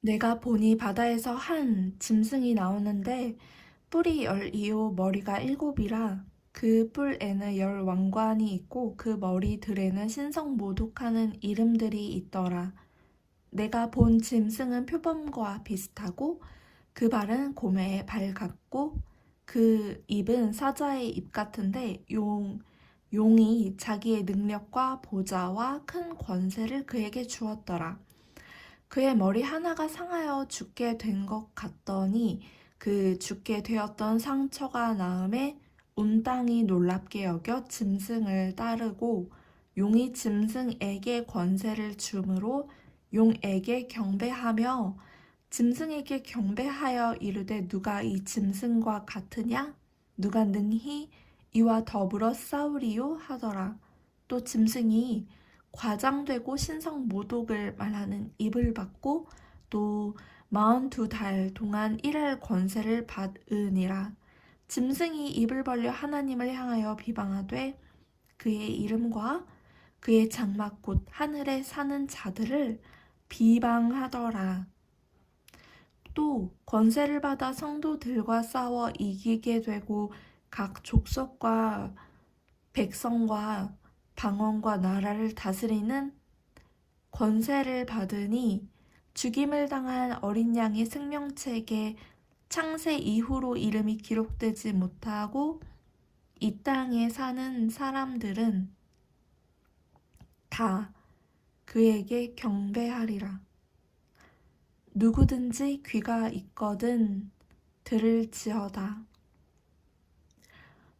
내가 보니 바다에서 한 짐승이 나오는데 뿔이 12요 머리가 7이라 그 뿔에는 10왕관이 있고 그 머리들에는 신성모독하는 이름들이 있더라. 내가 본 짐승은 표범과 비슷하고 그 발은 곰의 발 같고 그 입은 사자의 입 같은데 용이 자기의 능력과 보좌와 큰 권세를 그에게 주었더라. 그의 머리 하나가 상하여 죽게 된 것 같더니 그 죽게 되었던 상처가 나음에 온 땅이 놀랍게 여겨 짐승을 따르고 용이 짐승에게 권세를 주므로 용에게 경배하며 짐승에게 경배하여 이르되 누가 이 짐승과 같으냐? 누가 능히 이와 더불어 싸우리요? 하더라. 또 짐승이 과장되고 신성 모독을 말하는 입을 받고 또 42달 동안 일할 권세를 받으니라. 짐승이 입을 벌려 하나님을 향하여 비방하되 그의 이름과 그의 장막 곧 하늘에 사는 자들을 비방하더라. 또 권세를 받아 성도들과 싸워 이기게 되고 각 족속과 백성과 방언과 나라를 다스리는 권세를 받으니 죽임을 당한 어린 양의 생명책에 창세 이후로 이름이 기록되지 못하고 이 땅에 사는 사람들은 다 그에게 경배하리라. 누구든지 귀가 있거든 들을지어다.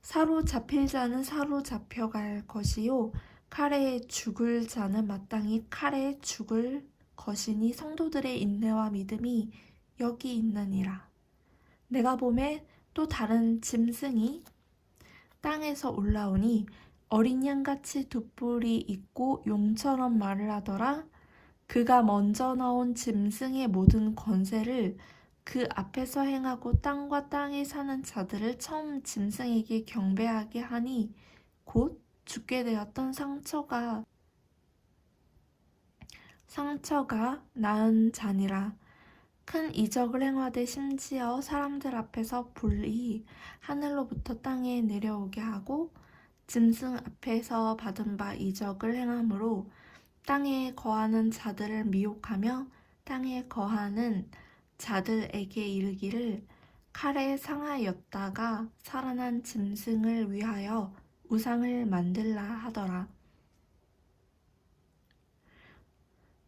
사로잡힐 자는 사로잡혀갈 것이요 칼에 죽을 자는 마땅히 칼에 죽을 것이니 성도들의 인내와 믿음이 여기 있느니라. 내가 보매 또 다른 짐승이 땅에서 올라오니 어린 양같이 두 뿔이 있고 용처럼 말을 하더라. 그가 먼저 나온 짐승의 모든 권세를 그 앞에서 행하고 땅과 땅에 사는 자들을 처음 짐승에게 경배하게 하니 곧 죽게 되었던 상처가 나은 자니라. 큰 이적을 행하되 심지어 사람들 앞에서 불이 하늘로부터 땅에 내려오게 하고 짐승 앞에서 받은 바 이적을 행함으로 땅에 거하는 자들을 미혹하며 땅에 거하는 자들에게 이르기를 칼에 상하였다가 살아난 짐승을 위하여 우상을 만들라 하더라.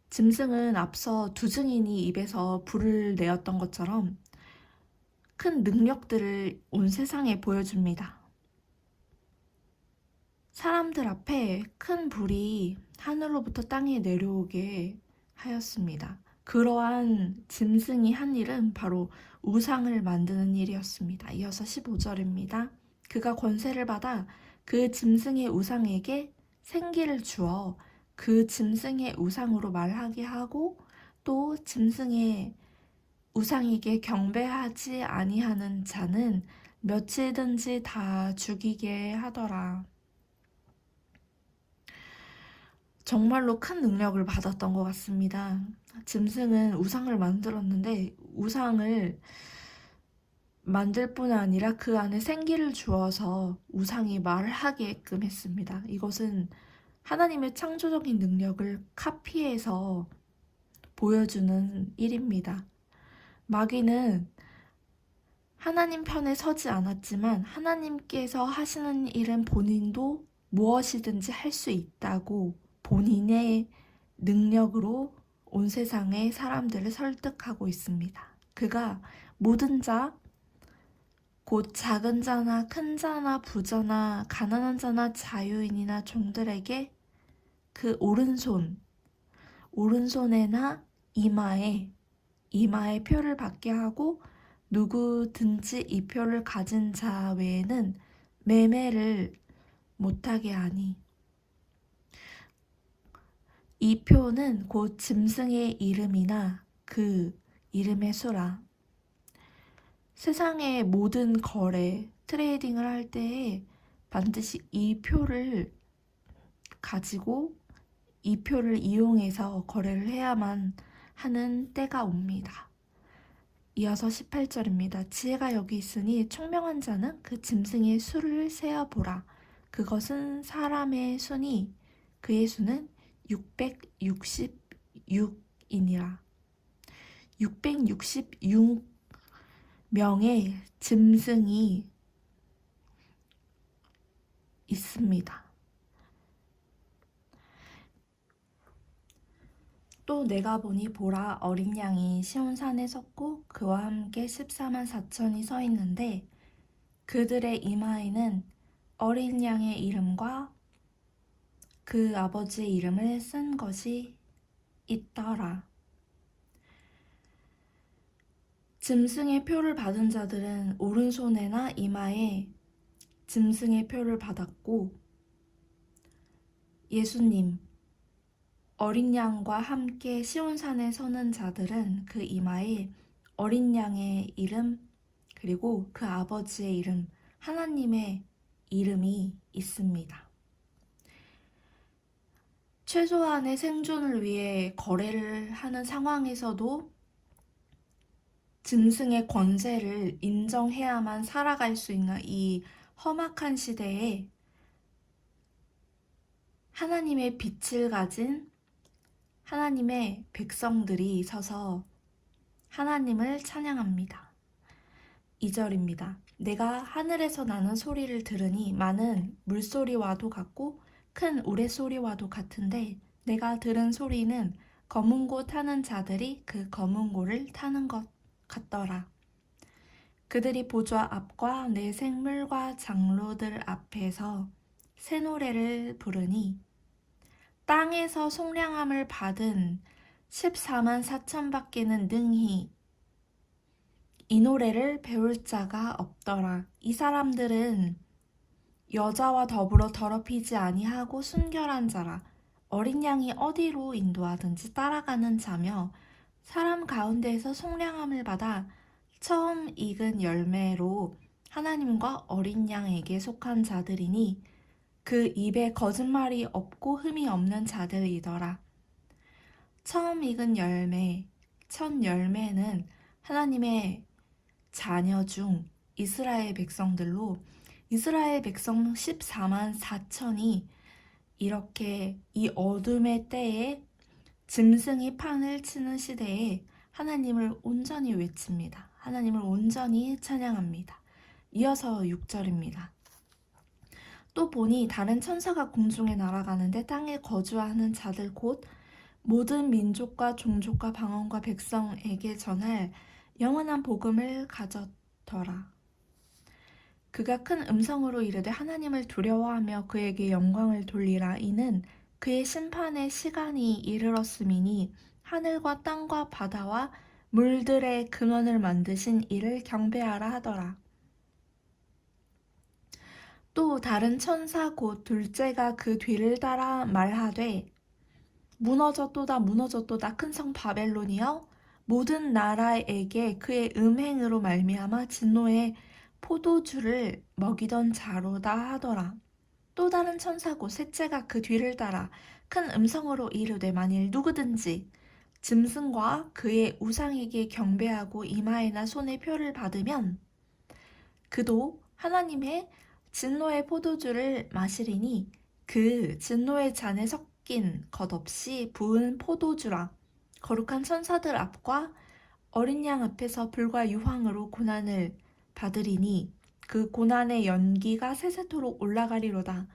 짐승은 앞서 두 증인이 입에서 불을 내었던 것처럼 큰 능력들을 온 세상에 보여줍니다. 사람들 앞에 큰 불이 하늘로부터 땅에 내려오게 하였습니다. 그러한 짐승이 한 일은 바로 우상을 만드는 일이었습니다. 이어서 15절입니다. 그가 권세를 받아 그 짐승의 우상에게 생기를 주어 그 짐승의 우상으로 말하게 하고 또 짐승의 우상에게 경배하지 아니하는 자는 며칠든지 다 죽이게 하더라. 정말로 큰 능력을 받았던 것 같습니다. 짐승은 우상을 만들었는데 우상을 만들 뿐 아니라 그 안에 생기를 주어서 우상이 말하게끔 했습니다. 이것은 하나님의 창조적인 능력을 카피해서 보여주는 일입니다. 마귀는 하나님 편에 서지 않았지만 하나님께서 하시는 일은 본인도 무엇이든지 할 수 있다고 본인의 능력으로 온 세상의 사람들을 설득하고 있습니다. 그가 모든 자, 곧 작은 자나 큰 자나 부자나 가난한 자나 자유인이나 종들에게 그 오른손에나 이마에 표를 받게 하고 누구든지 이 표를 가진 자 외에는 매매를 못하게 하니 이 표는 곧 짐승의 이름이나 그 이름의 수라. 세상의 모든 거래, 트레이딩을 할 때에 반드시 이 표를 가지고 이 표를 이용해서 거래를 해야만 하는 때가 옵니다. 이어서 18절입니다. 지혜가 여기 있으니 총명한 자는 그 짐승의 수를 세어보라. 그것은 사람의 수니 그의 수는 666이니라. 666명의 짐승이 있습니다. 또 내가 보니 보라, 어린 양이 시온산에 섰고 그와 함께 14만 4천이 서 있는데 그들의 이마에는 어린 양의 이름과 그 아버지의 이름을 쓴 것이 있더라. 짐승의 표를 받은 자들은 오른손에나 이마에 짐승의 표를 받았고 예수님, 어린 양과 함께 시온산에 서는 자들은 그 이마에 어린 양의 이름 그리고 그 아버지의 이름, 하나님의 이름이 있습니다. 최소한의 생존을 위해 거래를 하는 상황에서도 짐승의 권세를 인정해야만 살아갈 수 있는 이 험악한 시대에 하나님의 빛을 가진 하나님의 백성들이 서서 하나님을 찬양합니다. 2절입니다. 내가 하늘에서 나는 소리를 들으니 많은 물소리와도 같고 큰 우레소리와도 같은데 내가 들은 소리는 검은 고 타는 자들이 그 검은 고를 타는 것 같더라. 그들이 보좌 앞과 내 생물과 장로들 앞에서 새 노래를 부르니 땅에서 속량함을 받은 14만 4천 밖에는 능히 이 노래를 배울 자가 없더라. 이 사람들은 여자와 더불어 더럽히지 아니하고 순결한 자라. 어린 양이 어디로 인도하든지 따라가는 자며 사람 가운데에서 속량함을 받아 처음 익은 열매로 하나님과 어린 양에게 속한 자들이니 그 입에 거짓말이 없고 흠이 없는 자들이더라. 처음 익은 열매, 첫 열매는 하나님의 자녀 중 이스라엘 백성들로 이스라엘 백성 14만 4천이 이렇게 이 어둠의 때에 짐승이 판을 치는 시대에 하나님을 온전히 외칩니다. 하나님을 온전히 찬양합니다. 이어서 6절입니다. 또 보니 다른 천사가 공중에 날아가는데 땅에 거주하는 자들 곧 모든 민족과 종족과 방언과 백성에게 전할 영원한 복음을 가졌더라. 그가 큰 음성으로 이르되 하나님을 두려워하며 그에게 영광을 돌리라. 이는 그의 심판의 시간이 이르렀음이니 하늘과 땅과 바다와 물들의 근원을 만드신 이를 경배하라 하더라. 또 다른 천사 곧 둘째가 그 뒤를 따라 말하되 무너졌도다 무너졌도다 큰 성 바벨론이여 모든 나라에게 그의 음행으로 말미암아 진노의 포도주를 먹이던 자로다 하더라. 또 다른 천사 곧 셋째가 그 뒤를 따라 큰 음성으로 이르되 만일 누구든지 짐승과 그의 우상에게 경배하고 이마에나 손에 표를 받으면 그도 하나님의 진노의 포도주를 마시리니 그 진노의 잔에 섞인 것 없이 부은 포도주라. 거룩한 천사들 앞과 어린 양 앞에서 불과 유황으로 고난을 받으리니 그 고난의 연기가 세세토록 올라가리로다.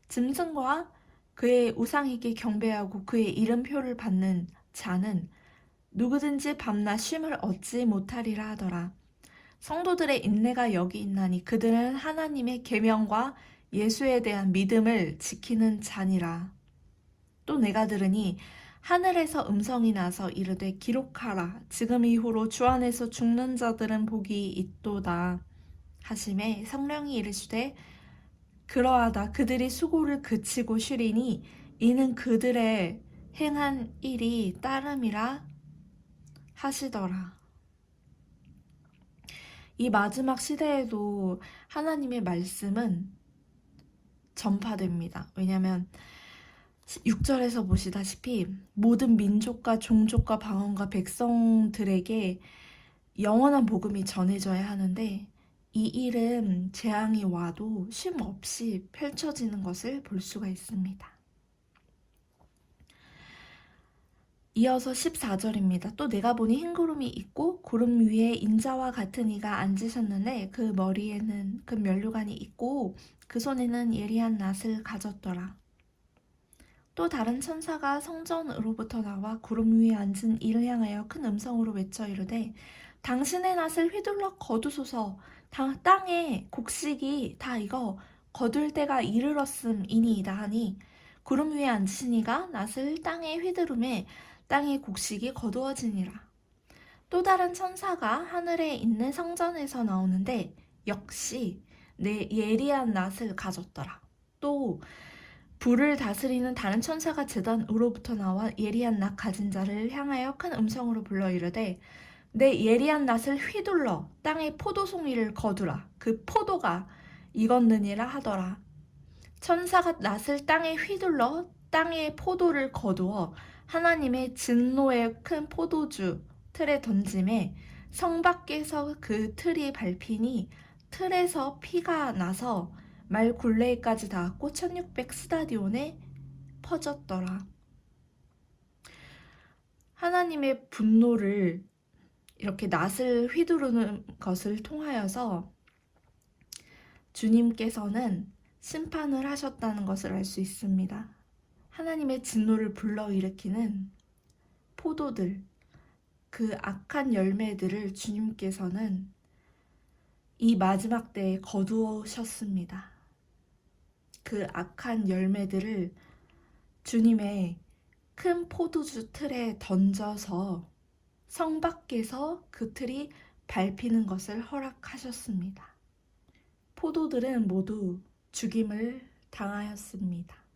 짐승과 그의 우상에게 경배하고 그의 이름표를 받는 자는 누구든지 밤낮 쉼을 얻지 못하리라 하더라. 성도들의 인내가 여기 있나니 그들은 하나님의 계명과 예수에 대한 믿음을 지키는 자니라. 또 내가 들으니 하늘에서 음성이 나서 이르되 기록하라. 지금 이후로 주 안에서 죽는 자들은 복이 있도다 하심에 성령이 이르시되 그러하다. 그들이 수고를 그치고 쉬리니 이는 그들의 행한 일이 따름이라 하시더라. 이 마지막 시대에도 하나님의 말씀은 전파됩니다. 왜냐하면 6절에서 보시다시피 모든 민족과 종족과 방언과 백성들에게 영원한 복음이 전해져야 하는데 이 일은 재앙이 와도 쉼 없이 펼쳐지는 것을 볼 수가 있습니다. 이어서 14절입니다. 또 내가 보니 흰 구름이 있고 구름 위에 인자와 같은 이가 앉으셨는데 그 머리에는 그 면류관이 있고 그 손에는 예리한 낫을 가졌더라. 또 다른 천사가 성전으로부터 나와 구름 위에 앉은 이를 향하여 큰 음성으로 외쳐 이르되 당신의 낫을 휘둘러 거두소서. 땅의 곡식이 다 익어 거둘 때가 이르렀음이니이다 하니 구름 위에 앉으신 이가 낫을 땅에 휘두르매 땅의 곡식이 거두어지니라. 또 다른 천사가 하늘에 있는 성전에서 나오는데 역시 내 예리한 낫을 가졌더라. 또 불을 다스리는 다른 천사가 제단으로부터 나와 예리한 낫 가진 자를 향하여 큰 음성으로 불러 이르되 내 예리한 낫을 휘둘러 땅의 포도송이를 거두라. 그 포도가 익었느니라 하더라. 천사가 낫을 땅에 휘둘러 땅의 포도를 거두어 하나님의 진노의 큰 포도주 틀에 던짐에 성 밖에서 그 틀이 밟히니 틀에서 피가 나서 말 굴레까지 닿았고 1600 스타디온에 퍼졌더라. 하나님의 분노를 이렇게 낫을 휘두르는 것을 통하여서 주님께서는 심판을 하셨다는 것을 알 수 있습니다. 하나님의 진노를 불러일으키는 포도들, 그 악한 열매들을 주님께서는 이 마지막 때에 거두셨습니다. 그 악한 열매들을 주님의 큰 포도주 틀에 던져서 성 밖에서 그 틀이 밟히는 것을 허락하셨습니다. 포도들은 모두 죽임을 당하였습니다.